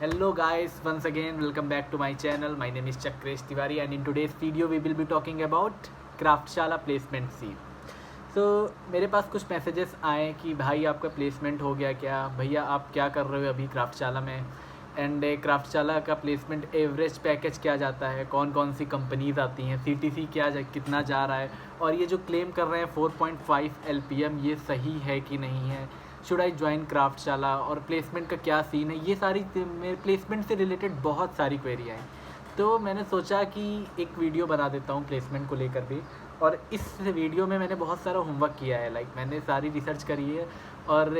Hello guys, once again welcome back to my channel. My name is Chakresh Tiwari and in today's video we will be talking about Craftshala placement seed. So मेरे पास कुछ messages आए कि भाई आपका placement हो गया क्या, भैया आप क्या कर रहे हो अभी क्राफ्टशाला में, एंड क्राफ्टशाला का प्लेसमेंट एवरेज पैकेज क्या जाता है, कौन कौन सी कंपनीज आती हैं, सीटीसी कितना जा रहा है, और ये जो क्लेम कर रहे हैं 4.5 LPM ये सही है कि नहीं है, शुड आई ज्वाइन क्राफ्टशाला, और प्लेसमेंट का क्या सीन है, ये सारी मेरे प्लेसमेंट से रिलेटेड बहुत सारी क्वेरी आई। तो मैंने सोचा कि एक वीडियो बना देता हूँ प्लेसमेंट को लेकर भी। और इस वीडियो में मैंने बहुत सारा होमवर्क किया है, मैंने सारी रिसर्च करी है, और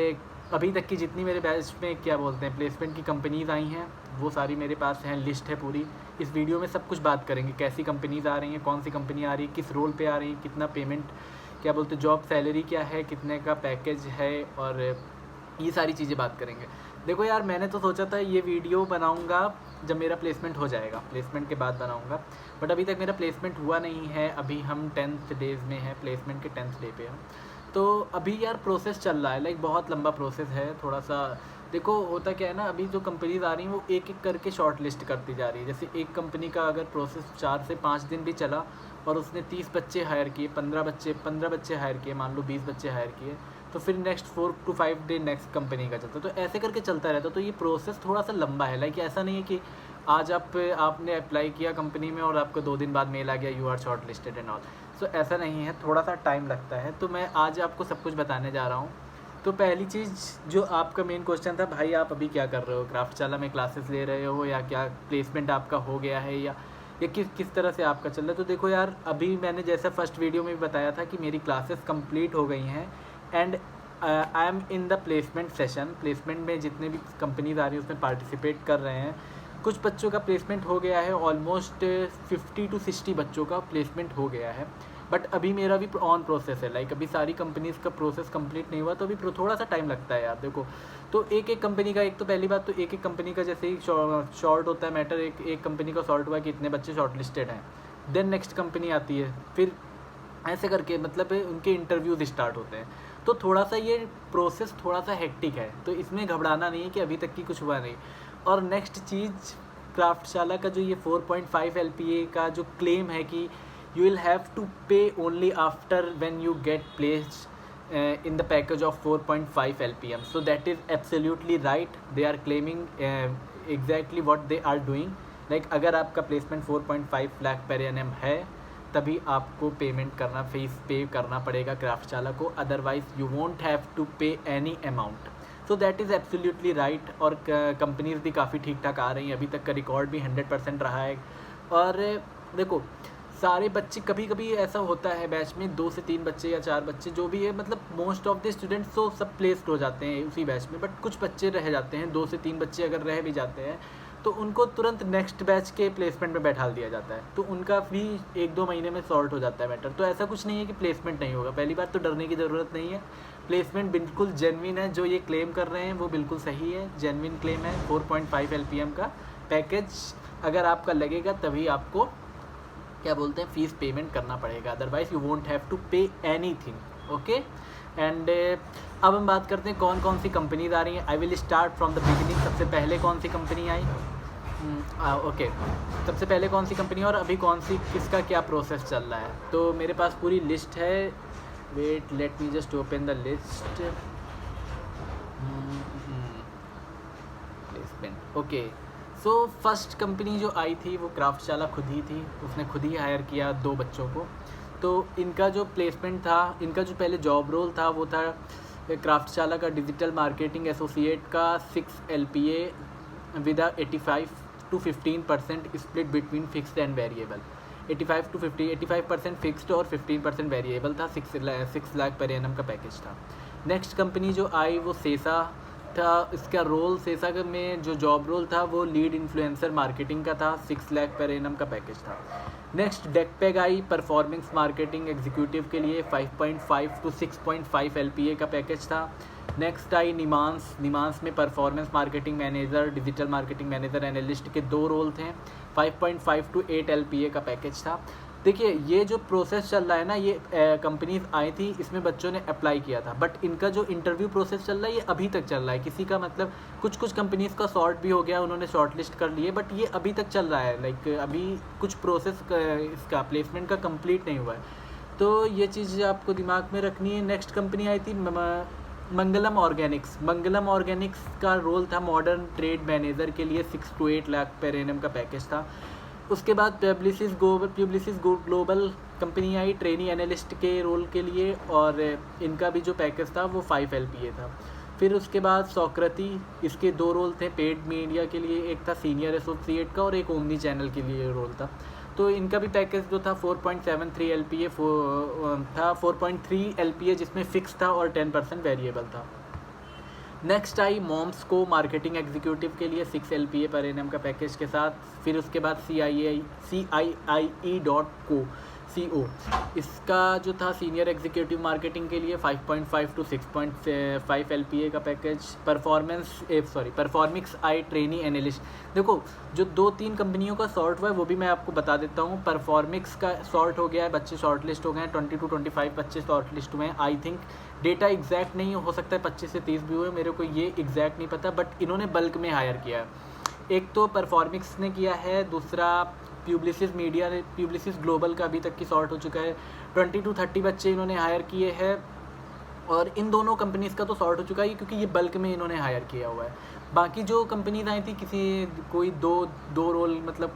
अभी तक की जितनी मेरे बैच में क्या बोलते हैं प्लेसमेंट की कंपनीज़ आई हैं वो सारी मेरे पास हैं, लिस्ट है पूरी। इस वीडियो में सब कुछ बात करेंगे, कैसी कंपनीज़ आ रही हैं, कौन सी कंपनी आ रही है, किस रोल पे आ रही है, कितना पेमेंट, क्या बोलते हैं जॉब सैलरी क्या है, कितने का पैकेज है, और ये सारी चीज़ें बात करेंगे। देखो यार, मैंने तो सोचा था ये वीडियो बनाऊंगा जब मेरा प्लेसमेंट हो जाएगा, प्लेसमेंट के बाद बनाऊंगा, बट अभी तक मेरा प्लेसमेंट हुआ नहीं है। अभी हम 10th डेज़ में हैं, प्लेसमेंट के 10th डे पे हम। तो अभी यार प्रोसेस चल रहा है, बहुत लंबा प्रोसेस है थोड़ा सा। देखो होता क्या है ना, अभी जो कंपनीज़ आ रही हैं वो एक एक करके शॉर्ट लिस्ट करती जा रही है। जैसे एक कंपनी का अगर प्रोसेस 4 से 5 दिन भी चला और उसने 30 बच्चे हायर किए, 15 बच्चे हायर किए, मान लो 20 बच्चे हायर किए, तो फिर next 4 to 5 day next company का चलता है। तो ऐसे करके चलता रहता है। तो ये प्रोसेस थोड़ा सा लंबा है। ऐसा नहीं है कि आज आपने अप्लाई किया कंपनी में और आपको 2 दिन बाद मेल आ गया, you are shortlisted and all. So ऐसा नहीं है, थोड़ा सा टाइम लगता है। तो मैं आज आपको सब कुछ बताने जा रहा हूँ। तो पहली चीज़ जो आपका मेन क्वेश्चन था, भाई आप अभी क्या कर रहे हो, क्राफ्टशाला में क्लासेस ले रहे हो या क्या प्लेसमेंट आपका हो गया है, या किस तरह से आपका चल रहा है। तो देखो यार, अभी मैंने जैसा फर्स्ट वीडियो में भी बताया था कि मेरी क्लासेस कंप्लीट हो गई हैं and I am in the placement session. Placement में जितने भी कंपनीज आ रही हैं उसमें पार्टिसिपेट कर रहे हैं। कुछ बच्चों का प्लेसमेंट हो गया है, ऑलमोस्ट 50 to 60 बच्चों का प्लेसमेंट हो गया है, बट अभी मेरा भी ऑन प्रोसेस है। अभी सारी कंपनीज़ का प्रोसेस कंप्लीट नहीं हुआ, तो अभी थोड़ा सा टाइम लगता है यार। देखो, तो एक एक कंपनी का, एक तो पहली बात तो एक एक कंपनी का जैसे ही शॉर्ट होता है मैटर, एक कंपनी का शॉर्ट हुआ कि इतने बच्चे शॉर्ट लिस्टेड हैं, देन नेक्स्ट कंपनी आती है, फिर ऐसे करके उनके इंटरव्यूज स्टार्ट होते हैं। तो थोड़ा सा ये प्रोसेस थोड़ा सा हेक्टिक है, तो इसमें घबराना नहीं है कि अभी तक की कुछ हुआ नहीं। और नेक्स्ट चीज़, क्राफ्टशाला का जो ये 4.5 LPA का जो क्लेम है कि you will have to pay only after when you get placed in the package of 4.5 LPM. So that is absolutely right. They are claiming exactly what they are doing. अगर आपका placement 4.5 lakh per annum है तभी आपको payment करना, fees पे करना पड़ेगा क्राफ्टशाला को, otherwise you won't have to pay any amount. So that is absolutely right. और कंपनीज भी काफ़ी ठीक ठाक आ रही हैं, अभी तक का रिकॉर्ड भी 100% रहा है। और देखो, सारे बच्चे, कभी कभी ऐसा होता है बैच में 2 से 3 बच्चे या 4 बच्चे जो भी है, मोस्ट ऑफ द स्टूडेंट्स तो सब प्लेस्ड हो जाते हैं उसी बैच में, बट कुछ बच्चे रह जाते हैं। 2 से 3 बच्चे अगर रह भी जाते हैं तो उनको तुरंत नेक्स्ट बैच के प्लेसमेंट में बैठा दिया जाता है, तो उनका भी 1-2 महीने में सॉल्व हो जाता है मैटर। तो ऐसा कुछ नहीं है कि प्लेसमेंट नहीं होगा। पहली बात तो डरने की ज़रूरत नहीं है, प्लेसमेंट बिल्कुल जेन्युइन है। जो ये क्लेम कर रहे हैं वो बिल्कुल सही है, जेन्युइन क्लेम है। 4.5 LPM का पैकेज अगर आपका लगेगा तभी आपको क्या बोलते हैं फीस पेमेंट करना पड़ेगा, otherwise you won't have to pay anything. Okay, and अब हम बात करते हैं कौन कौन सी कंपनीज आ रही हैं। I will start from the beginning. सबसे पहले कौन सी कंपनी आई, ओके, सबसे पहले कौन सी कंपनी और अभी कौन सी, किसका क्या प्रोसेस चल रहा है। तो मेरे पास पूरी लिस्ट है, wait let me just open the list. Placement, okay. So first company जो आई थी वो क्राफ्टशाला खुद ही थी, उसने खुद ही हायर किया 2 बच्चों को। तो इनका जो प्लेसमेंट था, इनका जो पहले जॉब रोल था वो था क्राफ्टशाला का डिजिटल मार्केटिंग एसोसिएट का 6 LPA with 85 to 15% split between fixed and variable. 85% fixed और 15% वेरिएबल था। 6 लाख पर एनम का पैकेज था। नेक्स्ट कंपनी जो आई वो सेसा था। इसका रोल, सेसा में जो जॉब रोल था वो लीड इन्फ्लुएंसर मार्केटिंग का था। 6 लाख पर एनम का पैकेज था। नेक्स्ट डेकपेग आई, परफॉर्मेंस मार्केटिंग एग्जीक्यूटिव के लिए 5.5 to 6.5 LPA का पैकेज था। नेक्स्ट आई निमांस में performance marketing manager, digital marketing manager, analyst के 2 रोल थे। 5.5 to 8 LPA का पैकेज था। देखिए ये जो प्रोसेस चल रहा है ना, ये कंपनीज आई थी, इसमें बच्चों ने अप्लाई किया था, बट इनका जो इंटरव्यू प्रोसेस चल रहा है ये अभी तक चल रहा है। किसी का मतलब कुछ कंपनीज का सॉर्ट भी हो गया, उन्होंने शॉर्ट लिस्ट कर लिए, बट ये अभी तक चल रहा है। लाइक अभी कुछ प्रोसेस इसका प्लेसमेंट का कंप्लीट नहीं हुआ है, तो ये चीज़ आपको दिमाग में रखनी है। नेक्स्ट कंपनी आई थी मंगलम ऑर्गेनिक्स। मंगलम ऑर्गेनिक्स का रोल था मॉडर्न ट्रेड मैनेजर के लिए, 6 to 8 लाख पर एनम का पैकेज था। उसके बाद पब्लिसिस ग्लोबल कंपनी आई ट्रेनी एनालिस्ट के रोल के लिए, और इनका भी जो पैकेज था वो 5 LPA था। फिर उसके बाद सोक्रती, इसके 2 रोल थे पेड मीडिया के लिए, एक था सीनियर एसोसिएट का और एक ओमनी चैनल के लिए रोल था। तो इनका भी पैकेज जो था 4.73 LPA था, 4.3 LPA जिसमें फिक्स था और 10% वेरिएबल था। नेक्स्ट आई मॉम्स को मार्केटिंग एग्जीक्यूटिव के लिए 6 LPA पर एनम का पैकेज के साथ। फिर उसके बाद CIIE.co इसका जो था सीनियर एग्जीक्यूटिव मार्केटिंग के लिए 5.5 to 6.5 LPA का पैकेज। परफॉर्मिक्स आई ट्रेनी एनालिस्ट। देखो जो 2-3 कंपनियों का सॉर्ट हुआ है वो भी मैं आपको बता देता हूँ। परफॉर्मिक्स का सॉर्ट हो गया है, बच्चे शॉर्ट लिस्ट हो गए हैं, 20 to 25 बच्चे शॉर्ट लिस्ट हुए हैं। आई थिंक डेटा एग्जैक्ट नहीं हो सकता है 25 से 30 भी हुए, मेरे को ये एग्जैक्ट नहीं पता, बट इन्होंने बल्क में हायर किया है। एक तो परफॉर्मिक्स ने किया है, दूसरा पब्लिसिस मीडिया ने, पब्लिसिस ग्लोबल का अभी तक की सॉर्ट हो चुका है। 20 to 30 बच्चे इन्होंने हायर किए हैं, और इन दोनों कंपनीज़ का तो सॉर्ट हो चुका है क्योंकि ये बल्क में इन्होंने हायर किया हुआ है। बाकी जो कंपनीज आई थी कोई दो रोल मतलब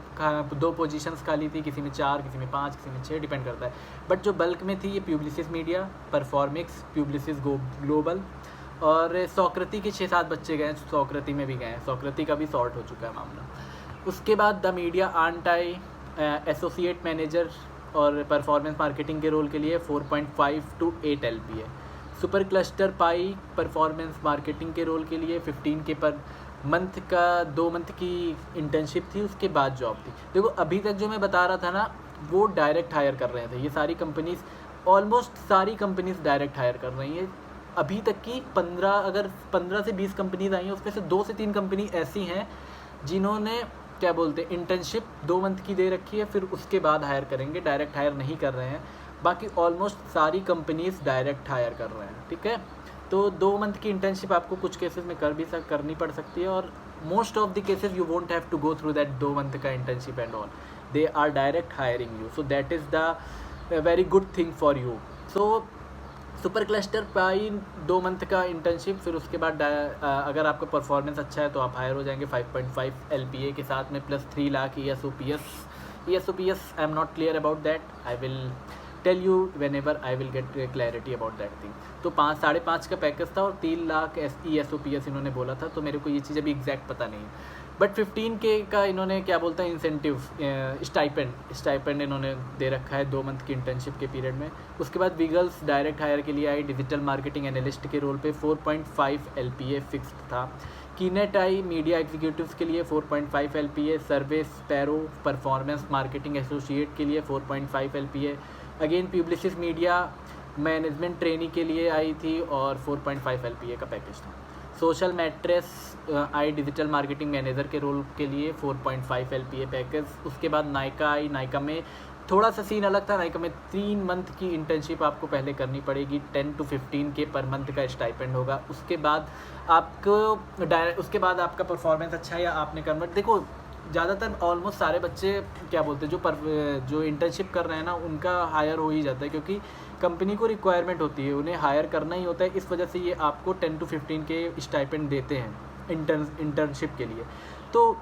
2 पोजीशंस खाली थी, किसी में 4, किसी में 5, किसी में 6, डिपेंड करता है। बट जो बल्क में थी ये पब्लिसिस मीडिया, परफॉर्मिक्स, पब्लिसिस ग्लोबल, और सोक्रती के 6-7 बच्चे गए, सोक्रती में भी गए हैं, सोक्रती का भी सॉर्ट हो चुका है मामला। उसके बाद द मीडिया आंटाई एसोसिएट मैनेजर और परफॉर्मेंस मार्केटिंग के रोल के लिए 4.5 to 8 LPA। Super cluster pi performance marketing के रोल के लिए 15K पर मंथ का 2 मंथ की इंटर्नशिप थी, उसके बाद जॉब थी। देखो अभी तक जो मैं बता रहा था ना वो डायरेक्ट हायर कर रहे थे, ये सारी कंपनीज़, ऑलमोस्ट सारी कंपनीज़ डायरेक्ट हायर कर रही हैं। अभी तक की 15 से 20 कंपनीज़ आई हैं, उसमें से 2 से 3 कंपनी ऐसी हैं जिन्होंने क्या बोलते हैं इंटर्नशिप 2 मंथ की दे रखी है, फिर उसके बाद हायर करेंगे, डायरेक्ट हायर नहीं कर रहे हैं। बाकी ऑलमोस्ट सारी कंपनीज़ डायरेक्ट हायर कर रहे हैं, ठीक है। तो 2 मंथ की इंटर्नशिप आपको कुछ केसेस में करनी पड़ सकती है, और most of the cases you won't have to go through that 2 month का internship and all, they are direct hiring you, so that is the very good thing for you. So super cluster पाई 2 month का internship, फिर उसके बाद अगर आपका performance अच्छा है तो आप हायर हो जाएंगे 5.5 LPA के साथ में, plus 3 lakh ESOPS। I am not clear about that, I will tell you whenever I will get clarity about that thing. तो 5.5 का पैकेज था और 3 लाख ESOPS इन्होंने बोला था, तो मेरे को ये चीज़ अभी एग्जैक्ट पता नहीं है। बट 15K का इन्होंने क्या बोलता है इंसेंटिव, स्टाइपेंड इन्होंने दे रखा है 2 मंथ की इंटर्नशिप के पीरियड में। उसके बाद विगल्स डायरेक्ट हायर के लिए आई डिजिटल मार्केटिंग एनालिस्ट के रोल पे 4.5 LPA फिक्स्ड था। कीनेट आई मीडिया एग्जीक्यूटिव्स के लिए 4.5 LPA। सर्वे स्पैरो परफॉर्मेंस मार्केटिंग एसोसिएट के लिए 4.5 LPA। Again Publicis media management trainee के लिए आई थी और 4.5 LPA का पैकेज था। सोशल मैट्रेस आई डिजिटल मार्केटिंग मैनेजर के रोल के लिए 4.5 LPA पैकेज। उसके बाद नायका आई, नायका में थोड़ा सा सीन अलग था, नायका में 3 मंथ की इंटर्नशिप आपको पहले करनी पड़ेगी, 10 to 15K पर मंथ का स्टाइपेंड होगा। उसके बाद आपका परफॉर्मेंस अच्छा है या आपने कन्वर्ट, देखो ज़्यादातर ऑलमोस्ट सारे बच्चे क्या बोलते हैं जो इंटर्नशिप कर रहे हैं ना उनका हायर हो ही जाता है, क्योंकि कंपनी को रिक्वायरमेंट होती है, उन्हें हायर करना ही होता है, इस वजह से ये आपको 10 to 15K स्टाइपेंड देते हैं इंटर्नशिप के लिए। तो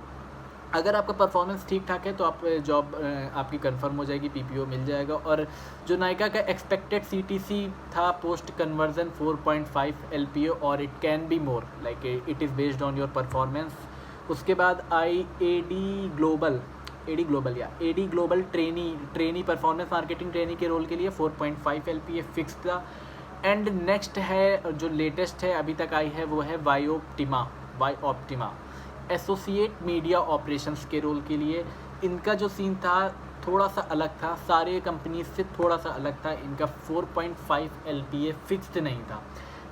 अगर आपका परफॉर्मेंस ठीक ठाक है तो आप जॉब आपकी कंफर्म हो जाएगी, PPO मिल जाएगा। और जो नायका का एक्सपेक्टेड CTC था पोस्ट कन्वर्जन 4.5 LPA और it can be more, like it is based on your performance. उसके बाद आई AD global trainee performance marketing trainee के रोल के लिए 4.5 LPA फिक्स था। एंड नेक्स्ट है जो लेटेस्ट है अभी तक आई है वो है Y Optima associate media operations के रोल के लिए। इनका जो सीन था थोड़ा सा अलग था, सारे कंपनीज से थोड़ा सा अलग था। इनका 4.5 LPA फिक्स्ड नहीं था,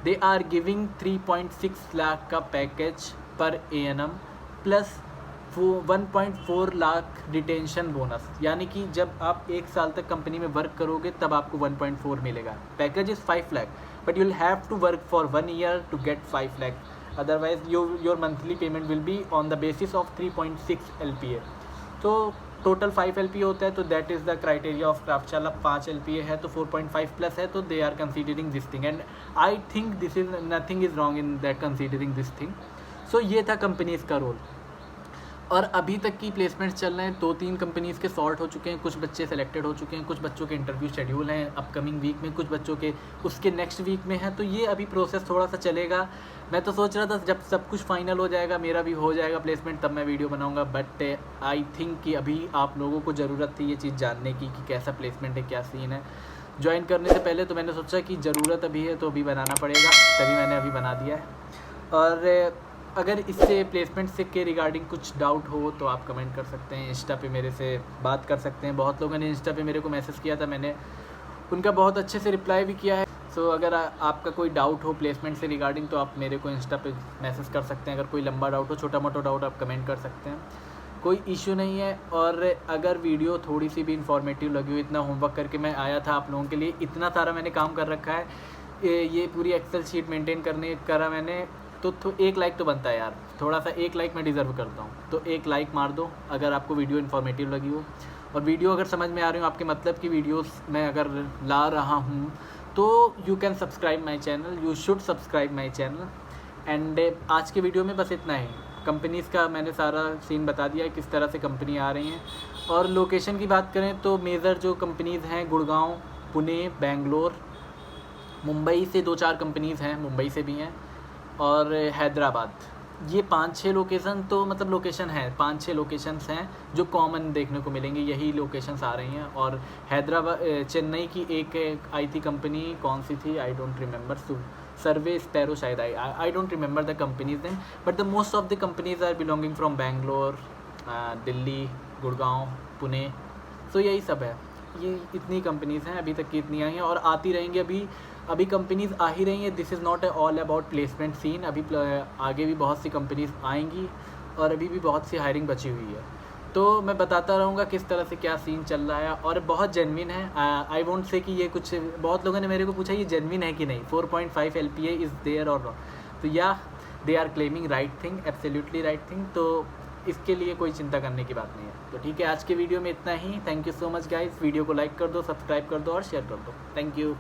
दे आर गिविंग 3.6 लाख का पैकेज पर ANM plus 1.4 lakh retention bonus, यानी कि जब आप 1 साल तक कंपनी में वर्क करोगे तब आपको 1.4 मिलेगा। Package is 5 lakh, but you will have to work for 1 year to get 5 lakh, otherwise your monthly payment will be on the basis of 3.6 LPA। तो टोटल 5 LPA होता है, तो that is the criteria of Craftshala. 5 LPA है तो 4.5 plus है, तो they are considering this thing, and I think this is nothing is wrong in that considering this thing. So ये था कंपनीज़ का रोल। और अभी तक की प्लेसमेंट्स चल रहे हैं, 2-3 कंपनीज़ के सॉर्ट हो चुके हैं, कुछ बच्चे सेलेक्टेड हो चुके हैं, कुछ बच्चों के इंटरव्यू शेड्यूल हैं अपकमिंग वीक में, कुछ बच्चों के उसके नेक्स्ट वीक में है। तो ये अभी प्रोसेस थोड़ा सा चलेगा। मैं तो सोच रहा था जब सब कुछ फाइनल हो जाएगा, मेरा भी हो जाएगा प्लेसमेंट, तब मैं वीडियो बनाऊंगा, बट आई थिंक कि अभी आप लोगों को ज़रूरत थी ये चीज़ जानने की कि कैसा प्लेसमेंट है, क्या सीन है। ज्वाइन करने से पहले तो मैंने सोचा कि ज़रूरत अभी है तो अभी बनाना पड़ेगा, तभी मैंने अभी बना दिया है। और अगर इससे प्लेसमेंट से के रिगार्डिंग कुछ डाउट हो तो आप कमेंट कर सकते हैं, इंस्टा पे मेरे से बात कर सकते हैं। बहुत लोगों ने इंस्टा पे मेरे को मैसेज किया था, मैंने उनका बहुत अच्छे से रिप्लाई भी किया है। सो अगर आपका कोई डाउट हो प्लेसमेंट से रिगार्डिंग तो आप मेरे को इंस्टा पे मैसेज कर सकते हैं। अगर कोई लंबा डाउट हो, छोटा मोटा डाउट, आप कमेंट कर सकते हैं, कोई इशू नहीं है। और अगर वीडियो थोड़ी सी भी इंफॉर्मेटिव लगी हो, इतना होमवर्क करके मैं आया था आप लोगों के लिए, इतना सारा मैंने काम कर रखा है, ये पूरी एक्सेल शीट मेंटेन करने करा मैंने, तो 1 लाइक तो बनता है यार, थोड़ा सा 1 लाइक मैं डिज़र्व करता हूँ। तो 1 लाइक मार दो अगर आपको वीडियो इन्फॉर्मेटिव लगी हो, और वीडियो अगर समझ में आ रही हो, आपके मतलब की वीडियोस मैं अगर ला रहा हूँ, तो you can subscribe my channel, you should subscribe my channel. And आज के वीडियो में बस इतना ही। कंपनीज़ का मैंने सारा सीन बता दिया है, किस तरह से कंपनी आ रही हैं। और लोकेशन की बात करें तो मेजर जो कंपनीज़ हैं, गुड़गांव, पुणे, बेंगलोर, मुंबई से 2-4 कंपनीज़ हैं, मुंबई से भी हैं, और हैदराबाद। ये 5-6 लोकेशन, तो मतलब लोकेशन है, 5-6 लोकेशंस हैं जो कॉमन देखने को मिलेंगे, यही लोकेशंस आ रही हैं। और हैदराबाद, चेन्नई की एक आई थी कंपनी, कौन सी थी I don't remember, SurveySparrow शायद, I don't remember the companies name, but the most of the companies are belonging from Bangalore, Delhi, Gurgaon, Pune. So यही सब है, ये इतनी कंपनीज़ हैं, अभी तक की इतनी आई हैं और आती रहेंगी। अभी कंपनीज़ आ ही रही हैं। This is not all about placement scene, अभी आगे भी बहुत सी कंपनीज़ आएंगी और अभी भी बहुत सी हायरिंग बची हुई है। तो मैं बताता रहूँगा किस तरह से क्या सीन चल रहा है, और बहुत जेन्युइन है। आई वोंट से कि ये कुछ, बहुत लोगों ने मेरे को पूछा ये जेन्युइन है कि नहीं, 4.5 LPA इज़ देयर और नॉट। तो या they are claiming right thing, absolutely right thing, तो इसके लिए कोई चिंता करने की बात नहीं है। तो ठीक है, आज के वीडियो में इतना ही। Thank you so much guys. Video को लाइक कर दो, सब्सक्राइब कर दो और शेयर कर दो। Thank you.